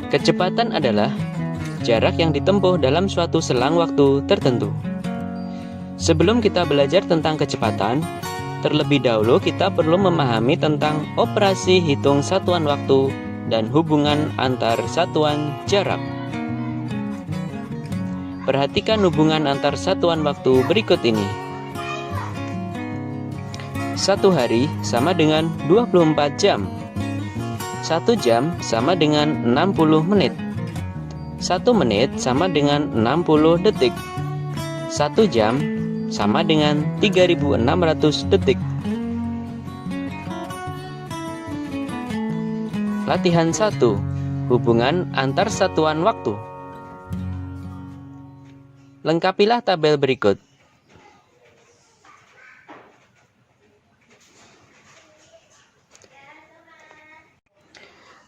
Kecepatan adalah jarak yang ditempuh dalam suatu selang waktu tertentu. Sebelum kita belajar tentang kecepatan, terlebih dahulu kita perlu memahami tentang operasi hitung satuan waktu dan hubungan antar satuan jarak. Perhatikan hubungan antar satuan waktu berikut ini. 1 hari sama dengan 24 jam. 1 jam sama dengan 60 menit. 1 menit sama dengan 60 detik. 1 jam sama dengan 3.600 detik. Latihan 1. Hubungan antar satuan waktu. Lengkapilah tabel berikut.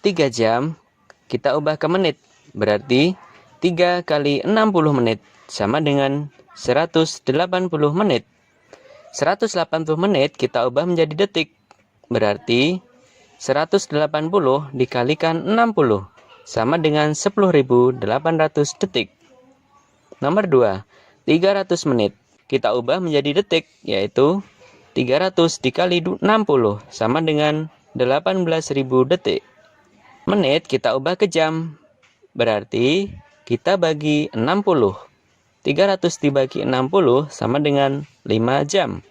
3 jam kita ubah ke menit, berarti 3 kali 60 menit sama dengan 180 menit. 180 menit kita ubah menjadi detik, berarti 180 dikalikan 60 sama dengan 10.800 detik. Nomor 2, 300 menit kita ubah menjadi detik, yaitu 300 dikali 60 sama dengan 18.000 detik. Menit kita ubah ke jam, berarti kita bagi 60. 300 dibagi 60 sama dengan 5 jam.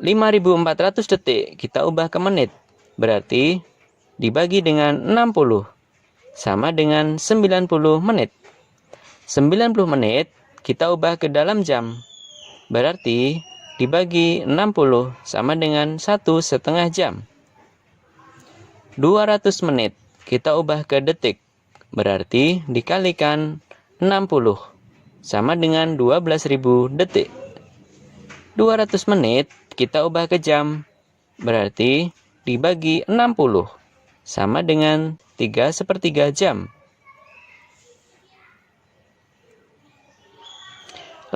5.400 detik kita ubah ke menit, berarti dibagi dengan 60 sama dengan 90 menit. 90 menit kita ubah ke dalam jam, berarti dibagi 60 sama dengan 1,5 jam. 200 menit kita ubah ke detik, berarti dikalikan 60 sama dengan 12.000 detik. 200 menit kita ubah ke jam, berarti dibagi 60 sama dengan 3/4 jam.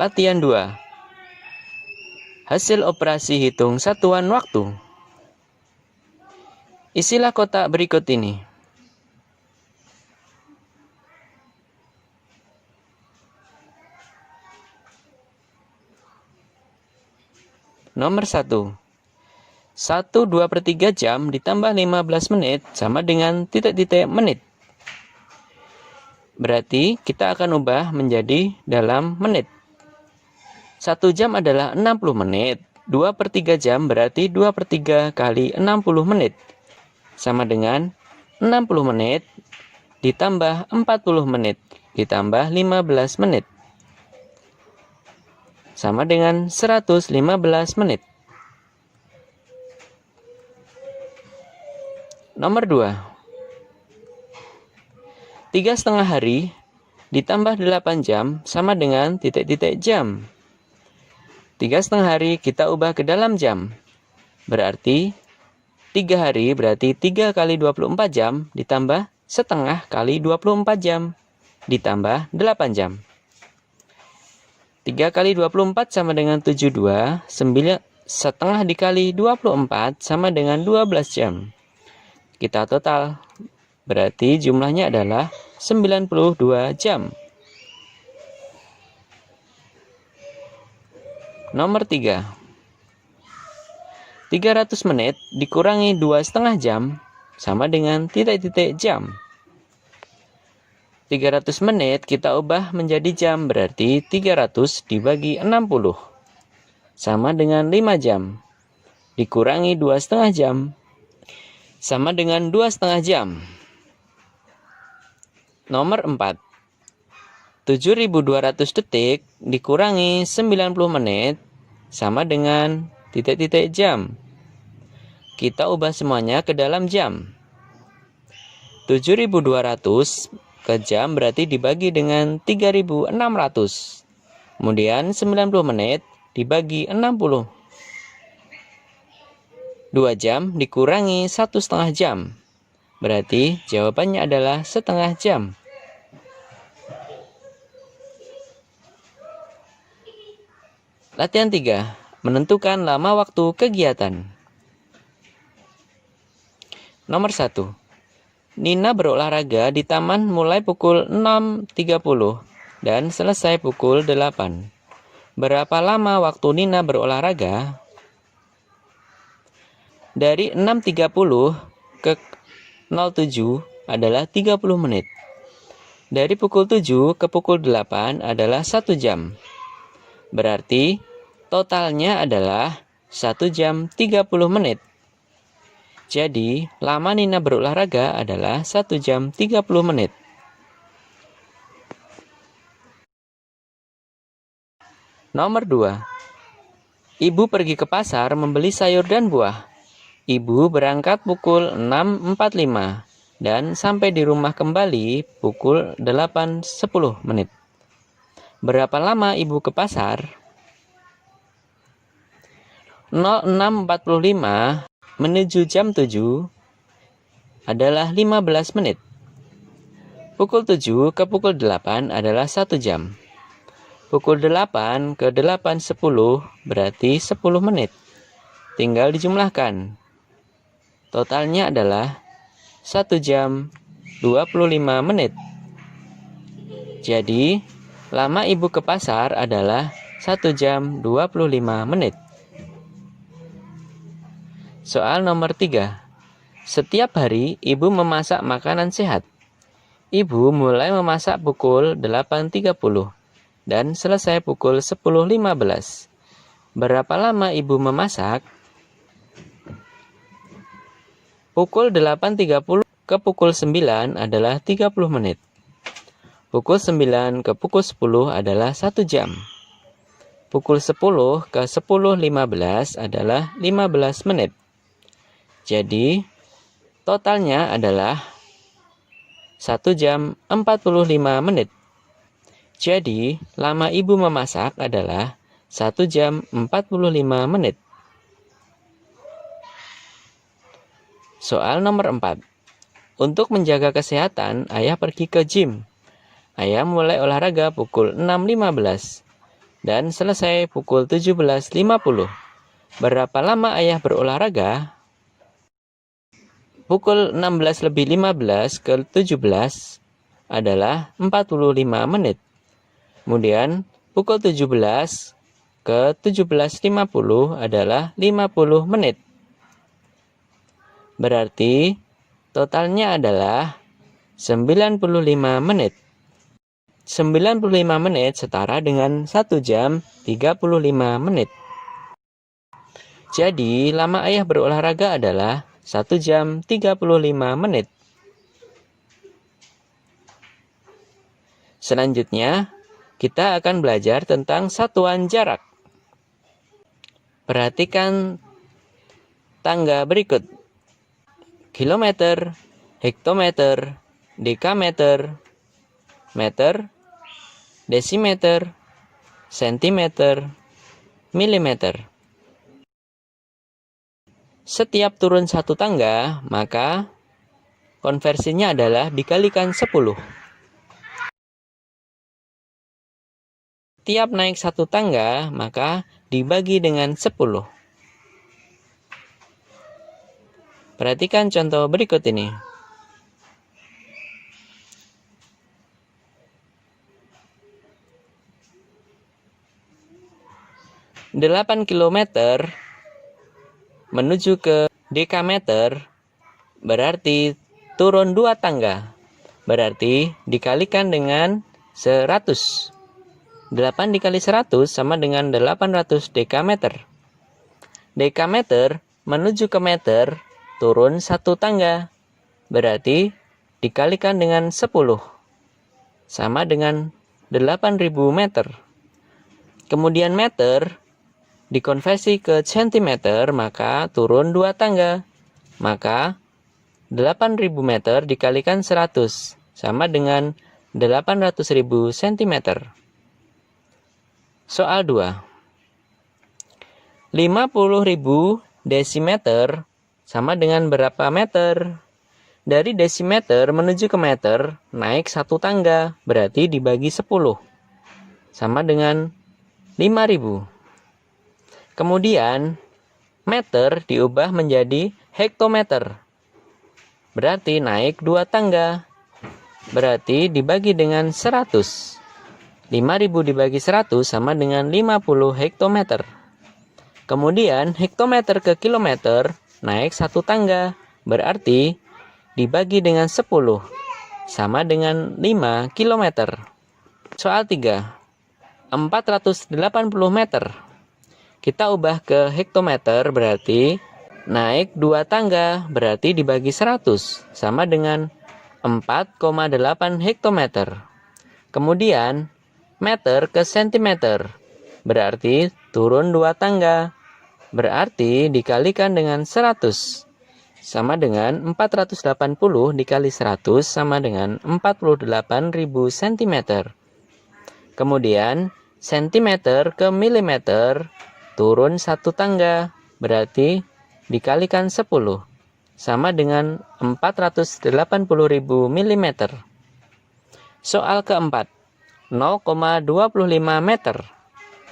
Latihan 2. Hasil operasi hitung satuan waktu. Isilah kotak berikut ini. Nomor 1. 1/2/3 jam ditambah 15 menit sama dengan titik-titik menit. Berarti kita akan ubah menjadi dalam menit. 1 jam adalah 60 menit. 2/3 jam berarti 2/3 kali 60 menit. Sama dengan 60 menit ditambah 40 menit ditambah 15 menit. Sama dengan 115 menit. Nomor 2. 3,5 hari ditambah 8 jam sama dengan titik-titik jam. 3,5 hari kita ubah ke dalam jam. Berarti 3 hari berarti 3 kali 24 jam ditambah setengah kali 24 jam ditambah 8 jam. 3 kali 24 sama dengan 72, setengah dikali 24 sama dengan 12 jam. Kita total, berarti jumlahnya adalah 92 jam. Nomor 3. 300 menit dikurangi 2,5 jam sama dengan titik-titik jam. 300 menit kita ubah menjadi jam, berarti 300 dibagi 60 sama dengan 5 jam. Dikurangi 2,5 jam sama dengan 2,5 jam. Nomor 4. 7.200 detik dikurangi 90 menit sama dengan titik-titik jam. Kita ubah semuanya ke dalam jam. 7.200 ke jam berarti dibagi dengan 3.600. Kemudian 90 menit dibagi 60. 2 jam dikurangi 1,5 jam. Berarti jawabannya adalah setengah jam. Latihan 3. Menentukan lama waktu kegiatan. Nomor 1. Nina berolahraga di taman mulai pukul 6.30 dan selesai pukul 8. Berapa lama waktu Nina berolahraga? Dari 6.30 ke 07 adalah 30 menit. Dari pukul 7 ke pukul 8 adalah 1 jam. Berarti totalnya adalah 1 jam 30 menit. Jadi, lama Nina berolahraga adalah 1 jam 30 menit. Nomor 2. Ibu pergi ke pasar membeli sayur dan buah. Ibu berangkat pukul 6.45 dan sampai di rumah kembali pukul 8.10 menit. Berapa lama ibu ke pasar? 06.45 menuju jam 7 adalah 15 menit. Pukul 7 ke pukul 8 adalah 1 jam. Pukul 8 ke 8.10 berarti 10 menit. Tinggal dijumlahkan. Totalnya adalah 1 jam 25 menit. Jadi, lama ibu ke pasar adalah 1 jam 25 menit. Soal nomor 3. Setiap hari ibu memasak makanan sehat. Ibu mulai memasak pukul 8.30 dan selesai pukul 10.15. Berapa lama ibu memasak? Pukul 8.30 ke pukul 9 adalah 30 menit. Pukul 9 ke pukul 10 adalah 1 jam. Pukul 10 ke 10.15 adalah 15 menit. Jadi, totalnya adalah 1 jam 45 menit. Jadi, lama ibu memasak adalah 1 jam 45 menit. Soal nomor 4. Untuk menjaga kesehatan, ayah pergi ke gym. Ayah mulai olahraga pukul 6.15 dan selesai pukul 17.50. Berapa lama ayah berolahraga? Pukul 16.15 ke 17 adalah 45 menit. Kemudian pukul 17 ke 17.50 adalah 50 menit. Berarti totalnya adalah 95 menit. 95 menit setara dengan 1 jam 35 menit. Jadi, lama ayah berolahraga adalah 1 jam 35 menit. Selanjutnya, kita akan belajar tentang satuan jarak. Perhatikan tangga berikut. Kilometer, hektometer, dekameter, meter, desimeter, sentimeter, milimeter. Setiap turun satu tangga, maka konversinya adalah dikalikan 10. Setiap naik satu tangga, maka dibagi dengan 10. Perhatikan contoh berikut ini. Delapan kilometer menuju ke dekameter berarti turun 2 tangga. Berarti dikalikan dengan 100. 8 dikali 100 sama dengan 800 dekameter. Dekameter menuju ke meter turun 1 tangga. Berarti dikalikan dengan 10. Sama dengan 8.000 meter. Kemudian meter dikonversi ke sentimeter, maka turun 2 tangga. Maka 8.000 meter dikalikan 100 sama dengan 800.000 cm. Soal 2. 50.000 desimeter sama dengan berapa meter? Dari desimeter menuju ke meter naik 1 tangga, berarti dibagi 10. Sama dengan 5.000. Kemudian, meter diubah menjadi hektometer. berarti naik 2 tangga. Berarti dibagi dengan 100. 5000 dibagi 100 sama dengan 50 hektometer. Kemudian hektometer ke kilometer naik 1 tangga. Berarti dibagi dengan 10 sama dengan 5 kilometer. Soal 3. 480 meter. Kita ubah ke hektometer berarti naik 2 tangga berarti dibagi 100 sama dengan 4,8 hektometer. Kemudian meter ke sentimeter berarti turun 2 tangga berarti dikalikan dengan 100 sama dengan 480 dikali 100 sama dengan 48.000 cm. Kemudian sentimeter ke milimeter turun 1 tangga berarti dikalikan 10 sama dengan 480.000 mm. Soal keempat, 0,25 meter.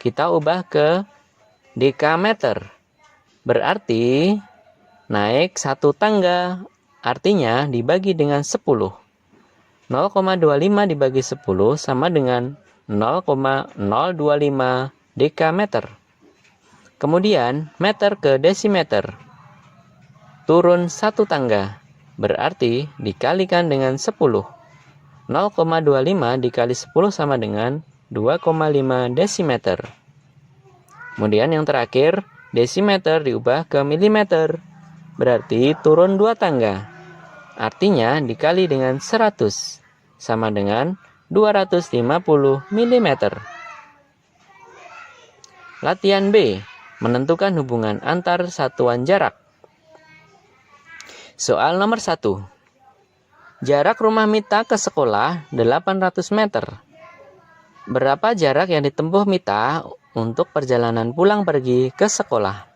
Kita ubah ke dekameter. Berarti naik 1 tangga, artinya dibagi dengan 10. 0,25 dibagi 10 sama dengan 0,025 dekameter. Kemudian meter ke desimeter. Turun 1 tangga, berarti dikalikan dengan 10. 0,25 dikali 10 sama dengan 2,5 desimeter. Kemudian yang terakhir, desimeter diubah ke milimeter. Berarti turun 2 tangga. Artinya dikali dengan 100 sama dengan 250 mm. Latihan B. Menentukan hubungan antar satuan jarak. Soal nomor 1. Jarak rumah Mita ke sekolah 800 meter. Berapa jarak yang ditempuh Mita untuk perjalanan pulang pergi ke sekolah?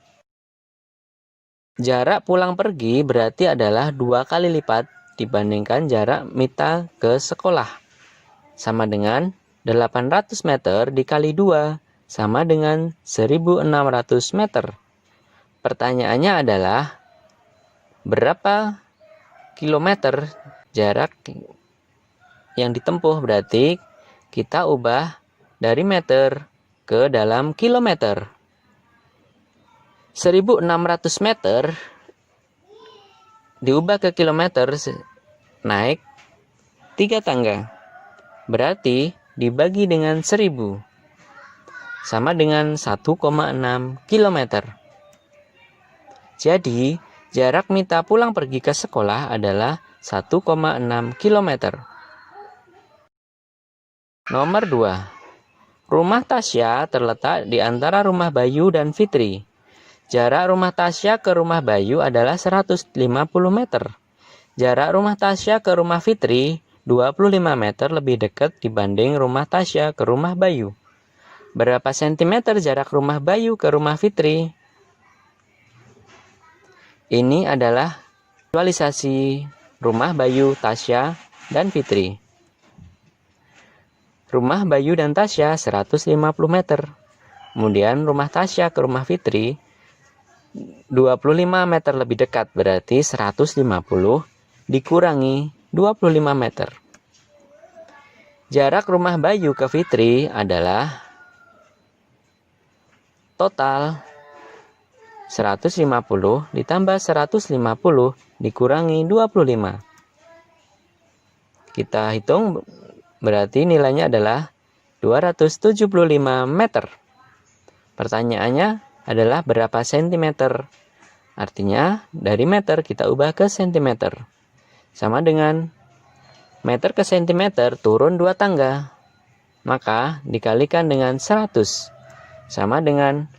Jarak pulang pergi berarti adalah 2 kali lipat dibandingkan jarak Mita ke sekolah. Sama dengan 800 meter dikali 2 sama dengan 1600 meter. Pertanyaannya adalah berapa kilometer jarak yang ditempuh, berarti kita ubah dari meter ke dalam kilometer. 1600 meter diubah ke kilometer naik 3 tangga. Berarti dibagi dengan 1000 sama dengan 1,6 kilometer. Jadi jarak Mita pulang pergi ke sekolah adalah 1,6 kilometer. Nomor 2. Rumah Tasya terletak di antara rumah Bayu dan Fitri. Jarak rumah Tasya ke rumah Bayu adalah 150 meter. Jarak rumah Tasya ke rumah Fitri 25 meter lebih dekat dibanding rumah Tasya ke rumah Bayu. Berapa sentimeter jarak rumah Bayu ke rumah Fitri? Ini adalah visualisasi rumah Bayu, Tasya, dan Fitri. Rumah Bayu dan Tasya 150 meter. Kemudian rumah Tasya ke rumah Fitri 25 meter lebih dekat, berarti 150 dikurangi 25 meter. Jarak rumah Bayu ke Fitri adalah total 150 ditambah 150 dikurangi 25. Kita hitung, berarti nilainya adalah 275 meter. Pertanyaannya adalah berapa sentimeter? Artinya dari meter kita ubah ke sentimeter. Sama dengan meter ke sentimeter turun 2 tangga. Maka dikalikan dengan 100. Sama dengan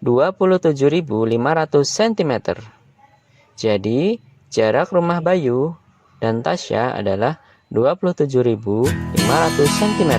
27.500 cm. Jadi jarak rumah Bayu dan Tasya adalah 27.500 cm.